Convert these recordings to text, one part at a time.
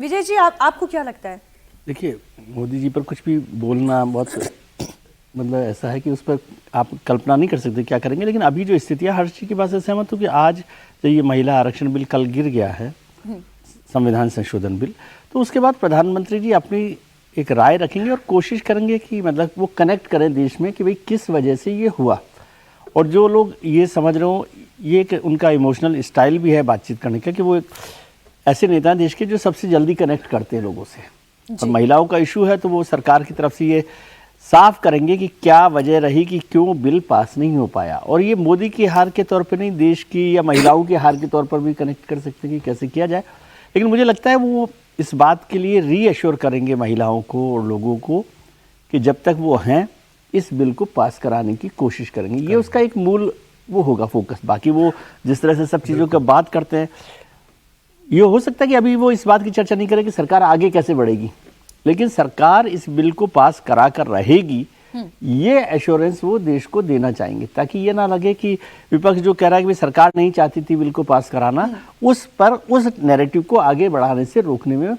विजय जी, आपको क्या लगता है? देखिए, मोदी जी पर कुछ भी बोलना बहुत मतलब ऐसा है कि उस पर आप कल्पना नहीं कर सकते क्या करेंगे। लेकिन अभी जो स्थितियाँ, हर चीज़ की बात से सहमत हूँ कि आज जब ये महिला आरक्षण बिल कल गिर गया है, संविधान संशोधन बिल, तो उसके बाद प्रधानमंत्री जी अपनी एक राय रखेंगे और कोशिश करेंगे कि मतलब वो कनेक्ट करें देश में कि भाई किस वजह से ये हुआ। और जो लोग ये समझ रहे हो, ये एक उनका इमोशनल स्टाइल भी है बातचीत करने का, कि वो एक ऐसे नेता हैं देश के जो सबसे जल्दी कनेक्ट करते हैं लोगों से। और महिलाओं का इशू है तो वो सरकार की तरफ से ये साफ करेंगे कि क्या वजह रही कि क्यों बिल पास नहीं हो पाया। और ये मोदी की हार के तौर पे नहीं, देश की या महिलाओं की हार के तौर पर भी कनेक्ट कर सकते हैं कि कैसे किया जाए। लेकिन मुझे लगता है वो इस बात के लिए रीअश्योर करेंगे महिलाओं को और लोगों को कि जब तक वो हैं इस बिल को पास कराने की कोशिश करेंगे। ये उसका एक मूल वो होगा फोकस। बाकी वो जिस तरह से सब चीज़ों की बात करते हैं, ये हो सकता है कि अभी वो इस बात की चर्चा नहीं करे कि सरकार आगे कैसे बढ़ेगी, लेकिन सरकार इस बिल को पास करा कर रहेगी, ये एश्योरेंस वो देश को देना चाहेंगे, ताकि ये ना लगे कि विपक्ष जो कह रहा है कि सरकार नहीं चाहती थी बिल को पास कराना, उस पर उस नैरेटिव को आगे बढ़ाने से रोकने में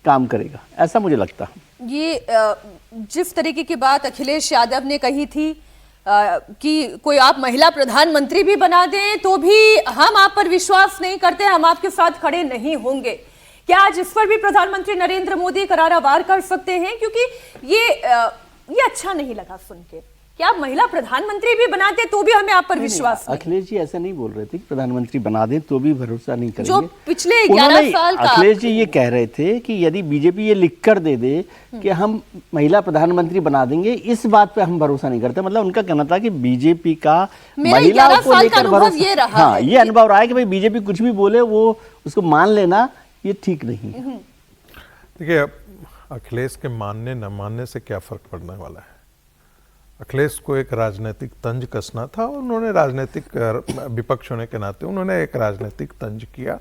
काम करेगा, ऐसा मुझे लगता है। ये जिस तरीके की बात अखिलेश यादव ने कही थी कि कोई आप महिला प्रधानमंत्री भी बना दें तो भी हम आप पर विश्वास नहीं करते, हम आपके साथ खड़े नहीं होंगे, क्या आज इस पर भी प्रधानमंत्री नरेंद्र मोदी करारा वार कर सकते हैं? क्योंकि ये अच्छा नहीं लगा सुन के कि आप महिला प्रधानमंत्री भी बनाते तो भी हमें आप पर विश्वास नहीं। अखिलेश जी ऐसा नहीं बोल रहे थे कि प्रधानमंत्री बना दें तो भी भरोसा नहीं करेंगे। जो पिछले 11 साल का अखिलेश जी ये कह रहे थे कि यदि बीजेपी ये लिख कर दे दे कि हम महिला प्रधानमंत्री बना देंगे, इस बात पे हम भरोसा नहीं करते। मतलब उनका कहना था कि बीजेपी का महिलाओं को लेकर भरोसा, हाँ, ये अनुभव रहा है कि भाई बीजेपी कुछ भी बोले वो उसको मान लेना, ये ठीक नहीं है। देखिए, अखिलेश के मानने न मानने से क्या फर्क पड़ने वाला है। अखिलेश को एक राजनीतिक तंज कसना था, उन्होंने राजनीतिक विपक्ष होने के नाते उन्होंने एक राजनीतिक तंज किया।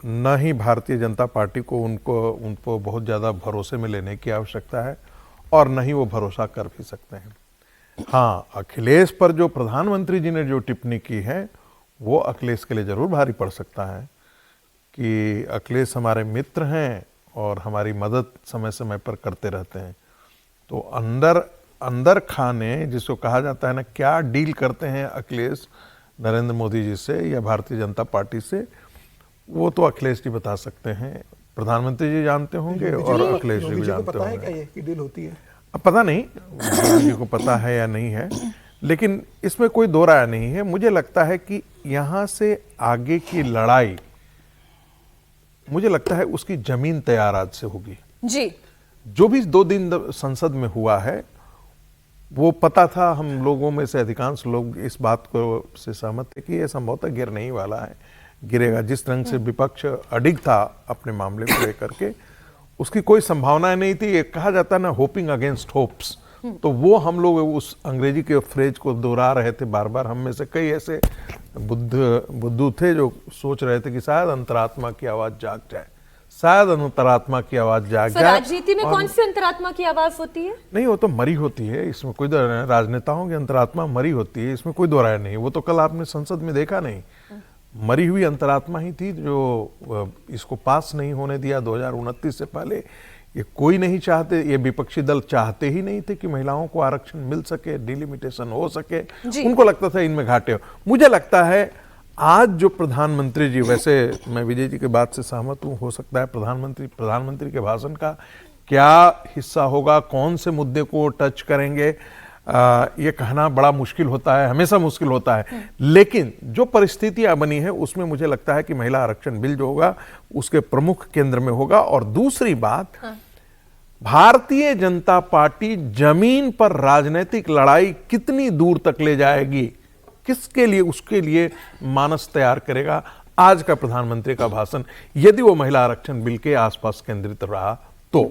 न ही भारतीय जनता पार्टी को उनको बहुत ज़्यादा भरोसे में लेने की आवश्यकता है और न ही वो भरोसा कर भी सकते हैं। हाँ, अखिलेश पर जो प्रधानमंत्री जी ने जो टिप्पणी की है वो अखिलेश के लिए ज़रूर भारी पड़ सकता है कि अखिलेश हमारे मित्र हैं और हमारी मदद समय समय पर करते रहते हैं। तो अंदर खाने जिसको कहा जाता है ना, क्या डील करते हैं अखिलेश नरेंद्र मोदी जी से या भारतीय जनता पार्टी से, वो तो अखिलेश जी बता सकते हैं, प्रधानमंत्री जी जानते होंगे और अखिलेश जी भी जानते होंगे। पता है क्या ये डील होती है? अब पता नहीं मोदी जी को पता है या नहीं है, लेकिन इसमें कोई दो राय नहीं है। मुझे लगता है कि यहाँ से आगे की लड़ाई, मुझे लगता है उसकी जमीन तैयार आज से होगी जी। जो भी 2 दिन संसद में हुआ है वो पता था, हम लोगों में से अधिकांश लोग इस बात को से सहमत थे कि ये संभवतः गिर नहीं वाला है, गिरेगा। जिस रंग से विपक्ष अडिग था अपने मामले को लेकर के, उसकी कोई संभावना नहीं थी। ये कहा जाता है ना, होपिंग अगेंस्ट होप्स, तो वो हम लोग उस अंग्रेजी के फ्रेज को दोहरा रहे थे बार बार। हम में से कई ऐसे बुद्धू थे जो सोच रहे थे कि शायद अंतरात्मा की आवाज जाग जाए, शायद अंतरात्मा की आवाज जाग जाए। राजनीति में कौन सी अंतरात्मा की आवाज होती है? नहीं, वो तो मरी होती है, इसमें कोई दो राय नहीं। राजनेताओं की अंतरात्मा मरी होती है, इसमें कोई दो राय नहीं। वो तो कल आपने संसद में देखा नहीं, मरी हुई अंतरात्मा ही थी जो इसको पास नहीं होने दिया 2029 से पहले। ये कोई नहीं चाहते, ये विपक्षी दल चाहते ही नहीं थे कि महिलाओं को आरक्षण मिल सके, डिलिमिटेशन हो सके। उनको लगता था इनमें घाटे हो। मुझे लगता है आज जो प्रधानमंत्री जी, वैसे मैं विजय जी की बात से सहमत हूँ, हो सकता है प्रधानमंत्री के भाषण का क्या हिस्सा होगा, कौन से मुद्दे को टच करेंगे, ये कहना बड़ा मुश्किल होता है, हमेशा मुश्किल होता है। लेकिन जो परिस्थितियां बनी है उसमें मुझे लगता है कि महिला आरक्षण बिल जो होगा उसके प्रमुख केंद्र में होगा। और दूसरी बात, भारतीय जनता पार्टी जमीन पर राजनीतिक लड़ाई कितनी दूर तक ले जाएगी, किसके लिए, उसके लिए मानस तैयार करेगा। आज का प्रधानमंत्री का भाषण यदि वो महिला आरक्षण बिल के आसपास केंद्रित रहा तो